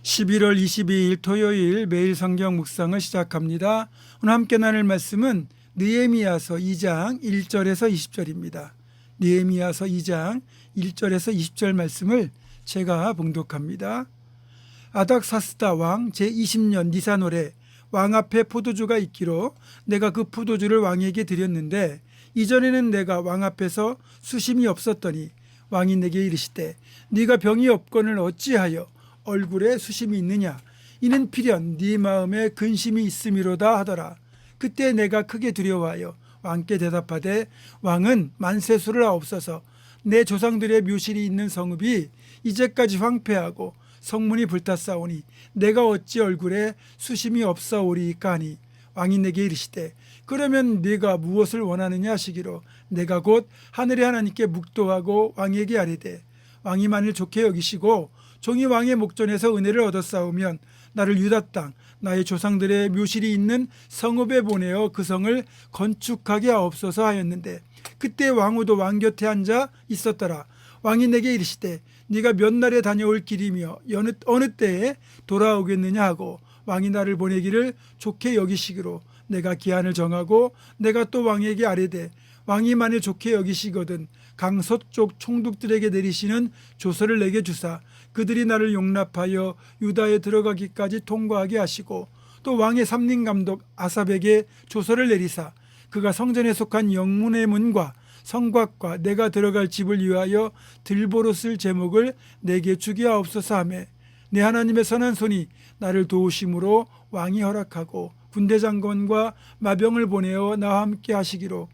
11월 22일 토요일 매일 성경 묵상을 시작합니다. 오늘 함께 나눌 말씀은 느헤미야서 2장 1절에서 20절입니다. 느헤미야서 2장 1절에서 20절 말씀을 제가 봉독합니다. 아닥사스다 왕 제20년 니산월에 왕 앞에 포도주가 있기로 내가 그 포도주를 왕에게 드렸는데 이전에는 내가 왕 앞에서 수심이 없었더니 왕이 내게 이르시되 네가 병이 없거늘 어찌하여 얼굴에 수심이 있느냐 이는 필연 네 마음에 근심이 있음이로다 하더라. 그때 내가 크게 두려워하여 왕께 대답하되 왕은 만세수를 하옵소서. 내 조상들의 묘실이 있는 성읍이 이제까지 황폐하고 성문이 불탔사오니 내가 어찌 얼굴에 수심이 없사오리이까 하니 왕이 내게 이르시되 그러면 네가 무엇을 원하느냐 하시기로 내가 곧 하늘의 하나님께 묵도하고 왕에게 아뢰되 왕이 만일 좋게 여기시고 종이 왕의 목전에서 은혜를 얻었사오면 나를 유다 땅 나의 조상들의 묘실이 있는 성읍에 보내어 그 성을 건축하게 하옵소서 하였는데 그때 왕후도 왕 곁에 앉아 있었더라. 왕이 내게 이르시되 네가 몇 날에 다녀올 길이며 어느 때에 돌아오겠느냐 하고 왕이 나를 보내기를 좋게 여기시기로 내가 기한을 정하고 내가 또 왕에게 아뢰되 왕이 만일 좋게 여기시거든 강서쪽 총독들에게 내리시는 조서를 내게 주사 그들이 나를 용납하여 유다에 들어가기까지 통과하게 하시고 또 왕의 삼림감독 아삽에게 조서를 내리사 그가 성전에 속한 영문의 문과 성곽과 내가 들어갈 집을 위하여 들보로 쓸 제목을 내게 주게 하옵소서 하며 내 하나님의 선한 손이 나를 도우심으로 왕이 허락하고 군대장관과 마병을 보내어 나와 함께 하시기로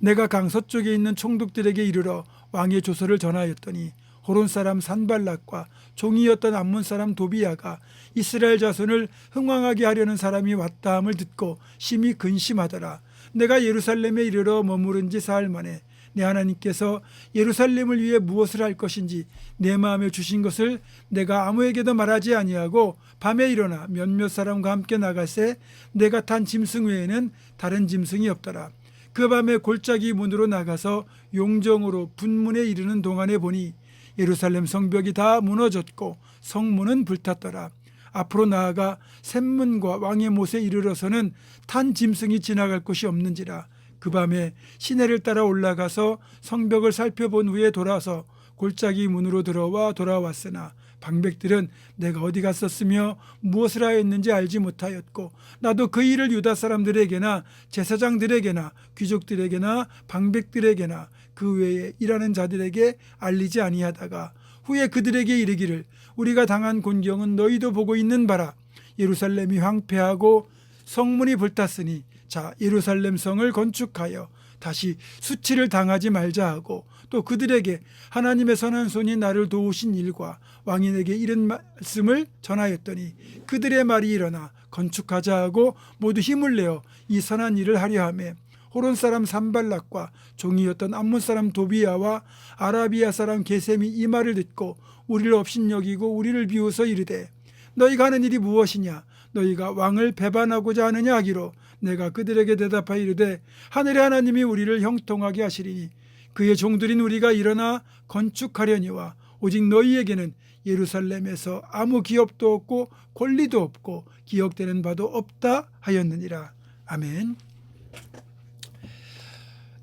내가 강서쪽에 있는 총독들에게 이르러 왕의 조서를 전하였더니 호론 사람 산발락과 종이었던 암몬 사람 도비야가 이스라엘 자손을 흥왕하게 하려는 사람이 왔다 함을 듣고 심히 근심하더라. 내가 예루살렘에 이르러 머무른 지 사흘 만에 내 하나님께서 예루살렘을 위해 무엇을 할 것인지 내 마음에 주신 것을 내가 아무에게도 말하지 아니하고 밤에 일어나 몇몇 사람과 함께 나가세 내가 탄 짐승 외에는 다른 짐승이 없더라. 그 밤에 골짜기 문으로 나가서 용정으로 분문에 이르는 동안에 보니 예루살렘 성벽이 다 무너졌고 성문은 불탔더라. 앞으로 나아가 샘문과 왕의 못에 이르러서는 탄 짐승이 지나갈 곳이 없는지라. 그 밤에 시내를 따라 올라가서 성벽을 살펴본 후에 돌아서 골짜기 문으로 들어와 돌아왔으나 방백들은 내가 어디 갔었으며 무엇을 하였는지 알지 못하였고 나도 그 일을 유다 사람들에게나 제사장들에게나 귀족들에게나 방백들에게나 그 외에 일하는 자들에게 알리지 아니하다가 후에 그들에게 이르기를 우리가 당한 곤경은 너희도 보고 있는 바라. 예루살렘이 황폐하고 성문이 불탔으니 자 예루살렘 성을 건축하여 다시 수치를 당하지 말자 하고 또 그들에게 하나님의 선한 손이 나를 도우신 일과 왕이 내게 이런 말씀을 전하였더니 그들의 말이 일어나 건축하자 하고 모두 힘을 내어 이 선한 일을 하려 하며 호론 사람 산발락과 종이었던 암몬 사람 도비야와 아라비아 사람 게셈이 이 말을 듣고 우리를 업신여기고 우리를 비웃어 이르되 너희가 하는 일이 무엇이냐 너희가 왕을 배반하고자 하느냐 하기로 내가 그들에게 대답하여 이르되 하늘의 하나님이 우리를 형통하게 하시리니 그의 종들인 우리가 일어나 건축하려니와 오직 너희에게는 예루살렘에서 아무 기업도 없고 권리도 없고 기억되는 바도 없다 하였느니라. 아멘.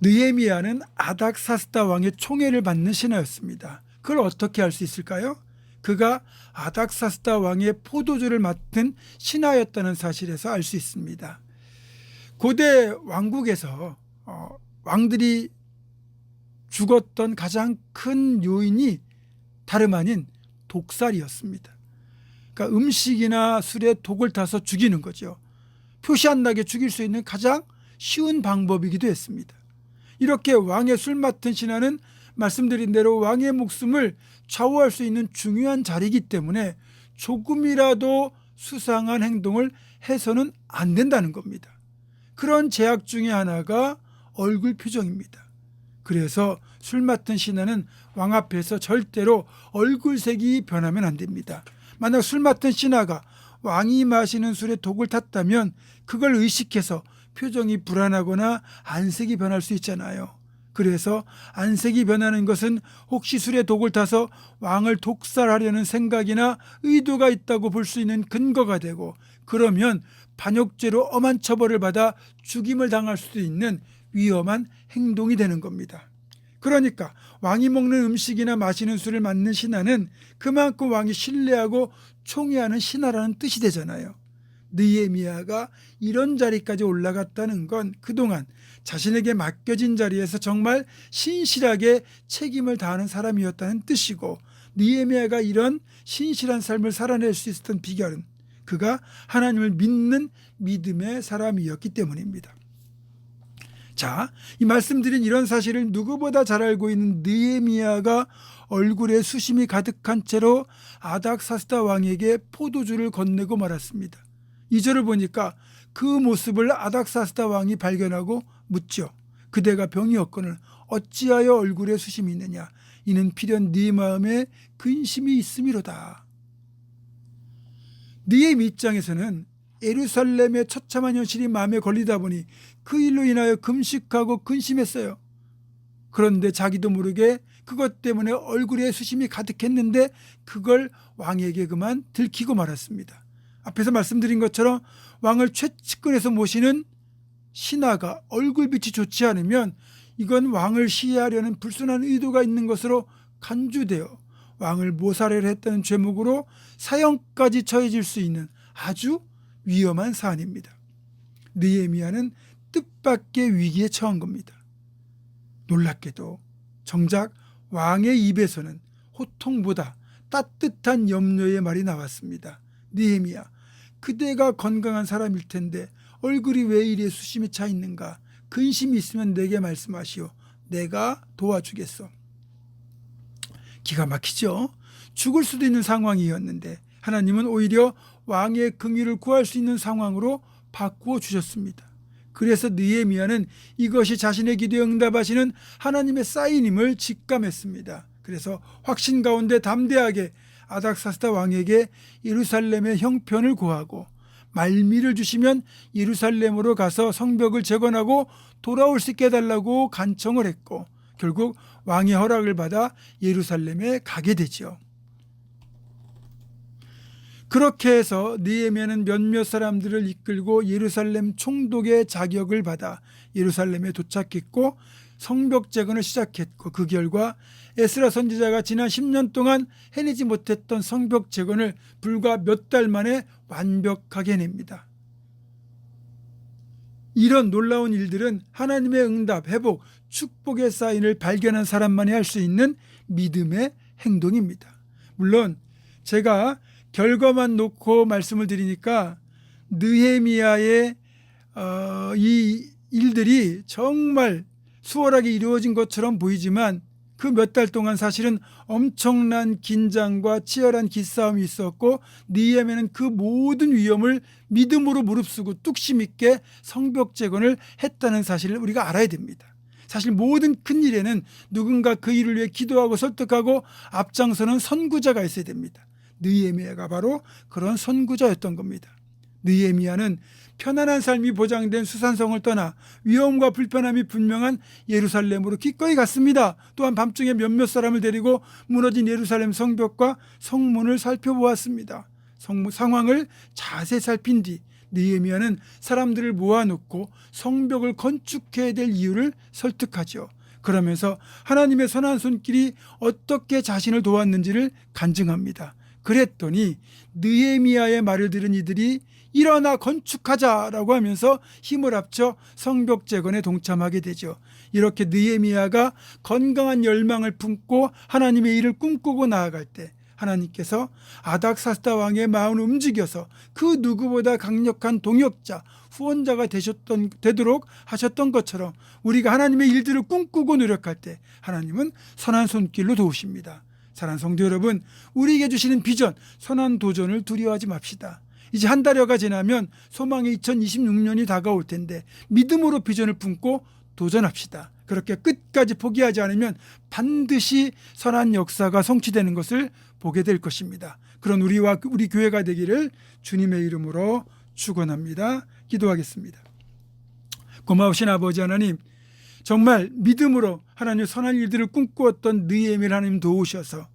느헤미야는 아닥사스다 왕의 총애를 받는 신하였습니다. 그걸 어떻게 알 수 있을까요? 그가 아닥사스다 왕의 포도주를 맡은 신하였다는 사실에서 알 수 있습니다. 고대 왕국에서 왕들이 죽었던 가장 큰 요인이 다름 아닌 독살이었습니다. 그러니까 음식이나 술에 독을 타서 죽이는 거죠. 표시 안 나게 죽일 수 있는 가장 쉬운 방법이기도 했습니다. 이렇게 왕의 술 맡은 신하는 말씀드린 대로 왕의 목숨을 좌우할 수 있는 중요한 자리이기 때문에 조금이라도 수상한 행동을 해서는 안 된다는 겁니다. 그런 제약 중에 하나가 얼굴 표정입니다. 그래서 술 맡은 신하는 왕 앞에서 절대로 얼굴색이 변하면 안 됩니다. 만약 술 맡은 신하가 왕이 마시는 술에 독을 탔다면 그걸 의식해서 표정이 불안하거나 안색이 변할 수 있잖아요. 그래서 안색이 변하는 것은 혹시 술에 독을 타서 왕을 독살하려는 생각이나 의도가 있다고 볼 수 있는 근거가 되고, 그러면 반역죄로 엄한 처벌을 받아 죽임을 당할 수도 있는 위험한 행동이 되는 겁니다. 그러니까 왕이 먹는 음식이나 마시는 술을 맡는 신하는 그만큼 왕이 신뢰하고 총애하는 신하라는 뜻이 되잖아요. 느헤미야가 이런 자리까지 올라갔다는 건 그동안 자신에게 맡겨진 자리에서 정말 신실하게 책임을 다하는 사람이었다는 뜻이고, 느헤미야가 이런 신실한 삶을 살아낼 수 있었던 비결은 그가 하나님을 믿는 믿음의 사람이었기 때문입니다. 자, 이 말씀드린 이런 사실을 누구보다 잘 알고 있는 느헤미야가 얼굴에 수심이 가득한 채로 아닥사스다 왕에게 포도주를 건네고 말았습니다. 2절을 보니까 그 모습을 아닥사스다 왕이 발견하고 묻죠. 그대가 병이 없거늘 어찌하여 얼굴에 수심이 있느냐? 이는 필연 네 마음에 근심이 있음이로다. 느헤미 입장에서는 예루살렘의 처참한 현실이 마음에 걸리다 보니 그 일로 인하여 금식하고 근심했어요. 그런데 자기도 모르게 그것 때문에 얼굴에 수심이 가득했는데 그걸 왕에게 그만 들키고 말았습니다. 앞에서 말씀드린 것처럼 왕을 최측근에서 모시는 신하가 얼굴빛이 좋지 않으면 이건 왕을 시해하려는 불순한 의도가 있는 것으로 간주되어 왕을 모살해를 했다는 죄목으로 사형까지 처해질 수 있는 아주 위험한 사안입니다. 느헤미야는 뜻밖의 위기에 처한 겁니다. 놀랍게도 정작 왕의 입에서는 호통보다 따뜻한 염려의 말이 나왔습니다. 느헤미야, 그대가 건강한 사람일 텐데 얼굴이 왜 이리 수심이 차 있는가? 근심이 있으면 내게 말씀하시오. 내가 도와주겠소. 기가 막히죠? 죽을 수도 있는 상황이었는데 하나님은 오히려 왕의 긍휼을 구할 수 있는 상황으로 바꾸어 주셨습니다. 그래서 느헤미야는 이것이 자신의 기도에 응답하시는 하나님의 사인임을 직감했습니다. 그래서 확신 가운데 담대하게 아닥사스다 왕에게 예루살렘의 형편을 구하고 말미를 주시면 예루살렘으로 가서 성벽을 재건하고 돌아올 수 있게 해달라고 간청을 했고, 결국 왕의 허락을 받아 예루살렘에 가게 되죠. 그렇게 해서 느헤미야는 몇몇 사람들을 이끌고 예루살렘 총독의 자격을 받아 예루살렘에 도착했고 성벽 재건을 시작했고, 그 결과 에스라 선지자가 지난 10년 동안 해내지 못했던 성벽 재건을 불과 몇 달 만에 완벽하게 해냅니다. 이런 놀라운 일들은 하나님의 응답, 회복, 축복의 사인을 발견한 사람만이 할 수 있는 믿음의 행동입니다. 물론 제가 결과만 놓고 말씀을 드리니까 느헤미야의 이 일들이 정말 수월하게 이루어진 것처럼 보이지만 그 몇 달 동안 사실은 엄청난 긴장과 치열한 기싸움이 있었고, 느헤미야는 그 모든 위험을 믿음으로 무릅쓰고 뚝심 있게 성벽 재건을 했다는 사실을 우리가 알아야 됩니다. 사실 모든 큰 일에는 누군가 그 일을 위해 기도하고 설득하고 앞장서는 선구자가 있어야 됩니다. 느헤미야가 바로 그런 선구자였던 겁니다. 느헤미야는 편안한 삶이 보장된 수산성을 떠나 위험과 불편함이 분명한 예루살렘으로 기꺼이 갔습니다. 또한 밤중에 몇몇 사람을 데리고 무너진 예루살렘 성벽과 성문을 살펴보았습니다. 상황을 자세히 살핀 뒤 느헤미야는 사람들을 모아놓고 성벽을 건축해야 될 이유를 설득하죠. 그러면서 하나님의 선한 손길이 어떻게 자신을 도왔는지를 간증합니다. 그랬더니 느헤미야의 말을 들은 이들이 일어나 건축하자라고 하면서 힘을 합쳐 성벽 재건에 동참하게 되죠. 이렇게 느헤미야가 건강한 열망을 품고 하나님의 일을 꿈꾸고 나아갈 때 하나님께서 아닥사스다 왕의 마음을 움직여서 그 누구보다 강력한 동역자, 후원자가 되도록 하셨던 것처럼 우리가 하나님의 일들을 꿈꾸고 노력할 때 하나님은 선한 손길로 도우십니다. 사랑하는 성도 여러분, 우리에게 주시는 비전, 선한 도전을 두려워하지 맙시다. 이제 한 달여가 지나면 소망의 2026년이 다가올 텐데 믿음으로 비전을 품고 도전합시다. 그렇게 끝까지 포기하지 않으면 반드시 선한 역사가 성취되는 것을 보게 될 것입니다. 그런 우리 교회가 되기를 주님의 이름으로 축원합니다. 기도하겠습니다. 고마우신 아버지 하나님, 정말 믿음으로 하나님의 선한 일들을 꿈꾸었던 느헤미야를 하나님 도우셔서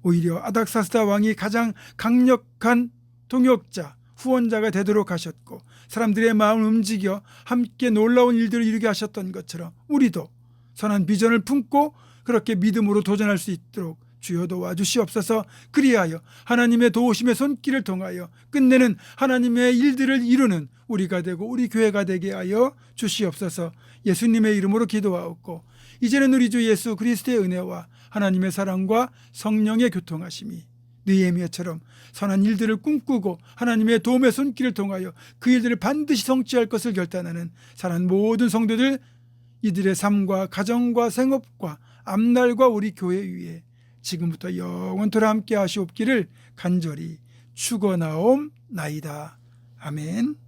오히려 아닥사스다 왕이 가장 강력한 동역자, 후원자가 되도록 하셨고 사람들의 마음을 움직여 함께 놀라운 일들을 이루게 하셨던 것처럼 우리도 선한 비전을 품고 그렇게 믿음으로 도전할 수 있도록 주여 도와주시옵소서. 그리하여 하나님의 도우심의 손길을 통하여 끝내는 하나님의 일들을 이루는 우리가 되고 우리 교회가 되게 하여 주시옵소서. 예수님의 이름으로 기도하옵고 이제는 우리 주 예수 그리스도의 은혜와 하나님의 사랑과 성령의 교통하심이 느헤미야처럼 선한 일들을 꿈꾸고 하나님의 도움의 손길을 통하여 그 일들을 반드시 성취할 것을 결단하는 사랑하는 모든 성도들, 이들의 삶과 가정과 생업과 앞날과 우리 교회 위에 지금부터 영원토록 함께 하시옵기를 간절히 축원하옵나이다. 아멘.